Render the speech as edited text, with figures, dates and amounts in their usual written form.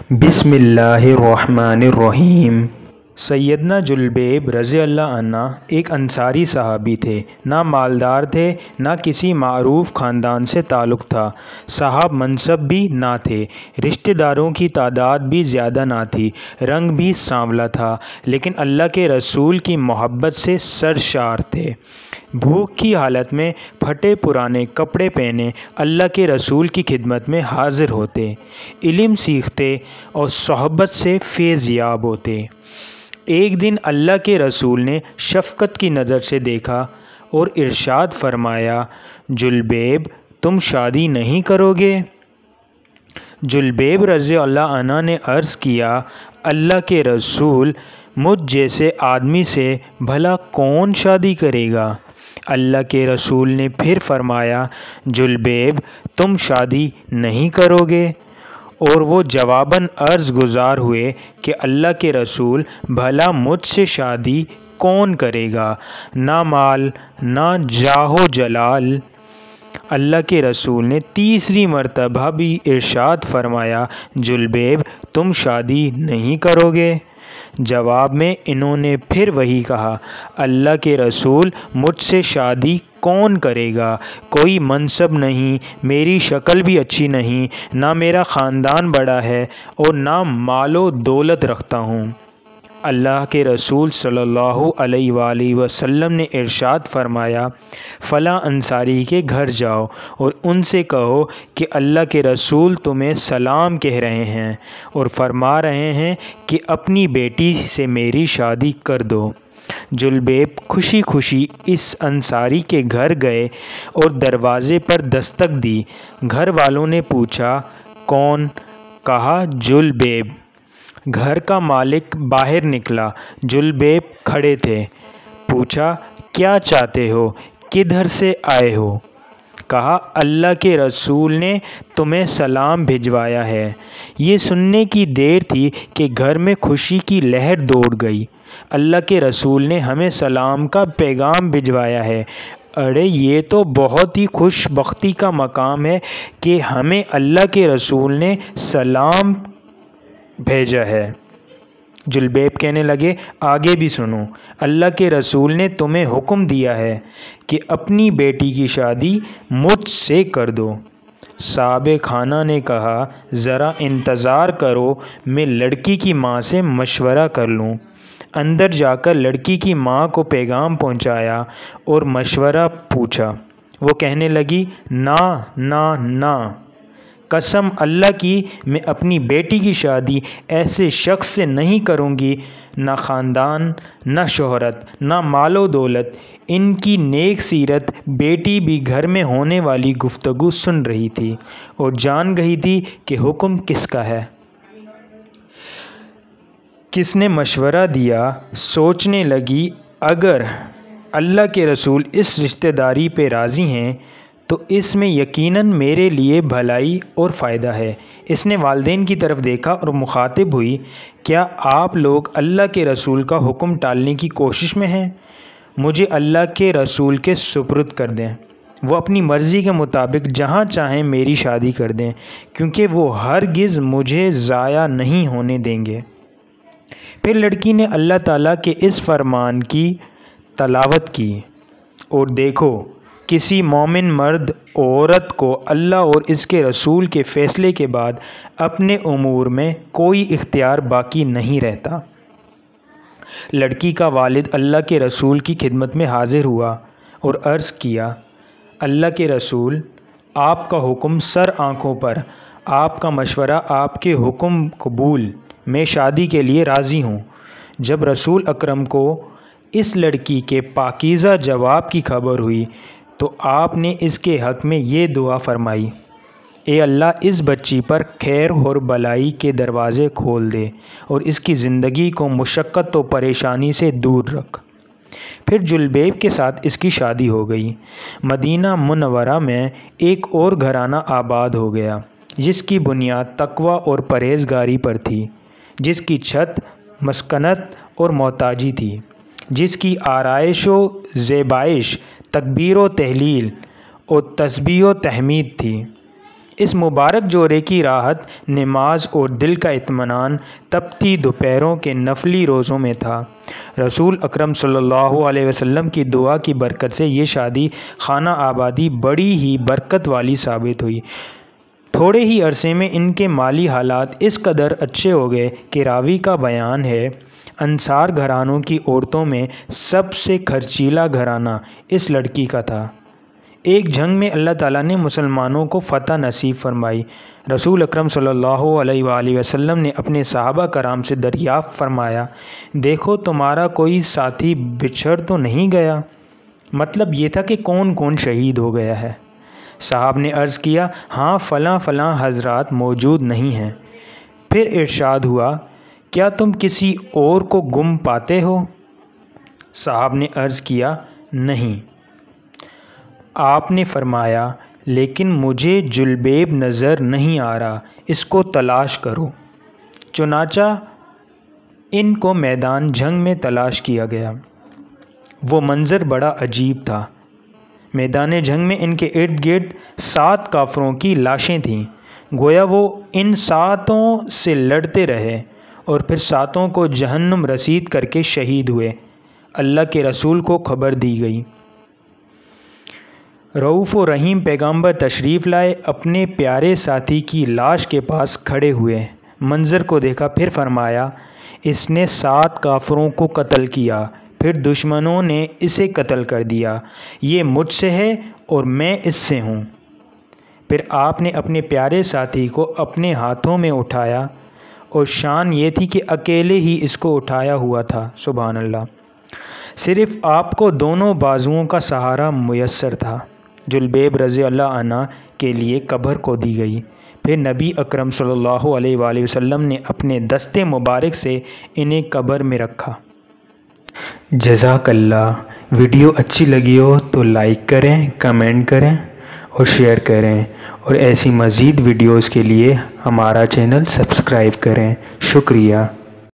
بسم اللہ الرحمن الرحیم۔ سیدنا جلبیب رضی اللہ عنہ ایک انصاری صحابی تھے۔ نہ مالدار تھے نہ کسی معروف خاندان سے تعلق تھا، صاحب منصب بھی نہ تھے، رشتہ داروں کی تعداد بھی زیادہ نہ تھی، رنگ بھی سانولا تھا، لیکن اللہ کے رسول کی محبت سے سرشار تھے۔ بھوک کی حالت میں پھٹے پرانے کپڑے پہنے اللہ کے رسول کی خدمت میں حاضر ہوتے، علم سیکھتے اور صحبت سے فیض یاب ہوتے۔ ایک دن اللہ کے رسول نے شفقت کی نظر سے دیکھا اور ارشاد فرمایا، جلبیب تم شادی نہیں کرو گے؟ جلبیب رضی اللہ عنہ نے عرض کیا، اللہ کے رسول، مجھ جیسے آدمی سے بھلا کون شادی کرے گا؟ اللہ کے رسول نے پھر فرمایا، جلبیب تم شادی نہیں کرو گے؟ اور وہ جواباً عرض گزار ہوئے کہ اللہ کے رسول، بھلا مجھ سے شادی کون کرے گا؟ نہ مال نہ جاہ و جلال۔ اللہ کے رسول نے تیسری مرتبہ بھی ارشاد فرمایا، جلبیب تم شادی نہیں کرو گے؟ جواب میں انہوں نے پھر وہی کہا، اللہ کے رسول، مجھ سے شادی کون کرے گا؟ کوئی منصب نہیں، میری شکل بھی اچھی نہیں، نہ میرا خاندان بڑا ہے اور نہ مال و دولت رکھتا ہوں۔ اللہ کے رسول صلی اللہ علیہ وآلہ وسلم نے ارشاد فرمایا، فلاں انصاری کے گھر جاؤ اور ان سے کہو کہ اللہ کے رسول تمہیں سلام کہہ رہے ہیں اور فرما رہے ہیں کہ اپنی بیٹی سے میری شادی کر دو۔ جلبیب خوشی خوشی اس انصاری کے گھر گئے اور دروازے پر دستک دی۔ گھر والوں نے پوچھا، کون؟ کہا، جلبیب۔ گھر کا مالک باہر نکلا، جلبیب کھڑے تھے۔ پوچھا، کیا چاہتے ہو؟ کدھر سے آئے ہو؟ کہا، اللہ کے رسول نے تمہیں سلام بھجوایا ہے۔ یہ سننے کی دیر تھی کہ گھر میں خوشی کی لہر دوڑ گئی۔ اللہ کے رسول نے ہمیں سلام کا پیغام بھجوایا ہے۔ ارے یہ تو بہت ہی خوش بختی کا مقام ہے کہ ہمیں اللہ کے رسول نے سلام بھیجا ہے۔ جلبیب کہنے لگے، آگے بھی سنو، اللہ کے رسول نے تمہیں حکم دیا ہے کہ اپنی بیٹی کی شادی مجھ سے کر دو۔ صاحب خانہ نے کہا، ذرا انتظار کرو، میں لڑکی کی ماں سے مشورہ کر لوں۔ اندر جا کر لڑکی کی ماں کو پیغام پہنچایا اور مشورہ پوچھا۔ وہ کہنے لگی، نہ نہ نہ، قسم اللہ کی میں اپنی بیٹی کی شادی ایسے شخص سے نہیں کروں گی، نہ خاندان، نہ شہرت، نہ مال و دولت۔ ان کی نیک سیرت بیٹی بھی گھر میں ہونے والی گفتگو سن رہی تھی اور جان گئی تھی کہ حکم کس کا ہے، کس نے مشورہ دیا۔ سوچنے لگی، اگر اللہ کے رسول اس رشتہ داری پہ راضی ہیں تو اس میں یقیناً میرے لیے بھلائی اور فائدہ ہے۔ اس نے والدین کی طرف دیکھا اور مخاطب ہوئی، کیا آپ لوگ اللہ کے رسول کا حکم ٹالنے کی کوشش میں ہیں؟ مجھے اللہ کے رسول کے سپرد کر دیں، وہ اپنی مرضی کے مطابق جہاں چاہیں میری شادی کر دیں، کیونکہ وہ ہرگز مجھے ضائع نہیں ہونے دیں گے۔ پھر لڑکی نے اللہ تعالیٰ کے اس فرمان کی تلاوت کی، اور دیکھو، کسی مومن مرد عورت کو اللہ اور اس کے رسول کے فیصلے کے بعد اپنے امور میں کوئی اختیار باقی نہیں رہتا۔ لڑکی کا والد اللہ کے رسول کی خدمت میں حاضر ہوا اور عرض کیا، اللہ کے رسول، آپ کا حکم سر آنکھوں پر، آپ کا مشورہ، آپ کے حکم قبول، میں شادی کے لیے راضی ہوں۔ جب رسول اکرم کو اس لڑکی کے پاکیزہ جواب کی خبر ہوئی تو آپ نے اس کے حق میں یہ دعا فرمائی، اے اللہ، اس بچی پر خیر اور بھلائی کے دروازے کھول دے اور اس کی زندگی کو مشقت و پریشانی سے دور رکھ۔ پھر جلبیب کے ساتھ اس کی شادی ہو گئی۔ مدینہ منورہ میں ایک اور گھرانہ آباد ہو گیا، جس کی بنیاد تقویٰ اور پرہیزگاری پر تھی، جس کی چھت مسکنت اور محتاجی تھی، جس کی آرائش و زیبائش تکبیر و تہلیل اور تسبیح و تحمید تھی۔ اس مبارک جوڑے کی راحت نماز اور دل کا اطمینان تپتی دوپہروں کے نفلی روزوں میں تھا۔ رسول اکرم صلی اللہ علیہ وسلم کی دعا کی برکت سے یہ شادی خانہ آبادی بڑی ہی برکت والی ثابت ہوئی۔ تھوڑے ہی عرصے میں ان کے مالی حالات اس قدر اچھے ہو گئے کہ راوی کا بیان ہے، انصار گھرانوں کی عورتوں میں سب سے خرچیلا گھرانہ اس لڑکی کا تھا۔ ایک جنگ میں اللہ تعالیٰ نے مسلمانوں کو فتح نصیب فرمائی۔ رسول اکرم صلی اللہ علیہ وآلہ وسلم نے اپنے صحابہ کرام سے دریافت فرمایا، دیکھو تمہارا کوئی ساتھی بچھڑ تو نہیں گیا؟ مطلب یہ تھا کہ کون کون شہید ہو گیا ہے؟ صاحب نے عرض کیا، ہاں فلاں فلاں حضرات موجود نہیں ہیں۔ پھر ارشاد ہوا، کیا تم کسی اور کو گم پاتے ہو؟ صاحب نے عرض کیا، نہیں۔ آپ نے فرمایا، لیکن مجھے جلبیب نظر نہیں آ رہا، اس کو تلاش کرو۔ چنانچہ ان کو میدان جنگ میں تلاش کیا گیا۔ وہ منظر بڑا عجیب تھا۔ میدان جنگ میں ان کے ارد گرد 7 کافروں کی لاشیں تھیں، گویا وہ ان 7 سے لڑتے رہے اور پھر 7 کو جہنم رسید کر کے شہید ہوئے۔ اللہ کے رسول کو خبر دی گئی۔ رؤوف و رحیم پیغمبر تشریف لائے، اپنے پیارے ساتھی کی لاش کے پاس کھڑے ہوئے، منظر کو دیکھا، پھر فرمایا، اس نے 7 کافروں کو قتل کیا، پھر دشمنوں نے اسے قتل کر دیا، یہ مجھ سے ہے اور میں اس سے ہوں۔ پھر آپ نے اپنے پیارے ساتھی کو اپنے ہاتھوں میں اٹھایا اور شان یہ تھی کہ اکیلے ہی اس کو اٹھایا ہوا تھا۔ سبحان اللہ! صرف آپ کو دونوں بازوؤں کا سہارا میسر تھا۔ جلبیب رضی اللہ عنہ کے لیے قبر کو دی گئی۔ پھر نبی اکرم صلی اللہ علیہ وآلہ وسلم نے اپنے دستے مبارک سے انہیں قبر میں رکھا۔ جزاک اللہ۔ ویڈیو اچھی لگی ہو تو لائک کریں، کمنٹ کریں اور شیئر کریں، اور ایسی مزید ویڈیوز کے لیے ہمارا چینل سبسکرائب کریں۔ شکریہ۔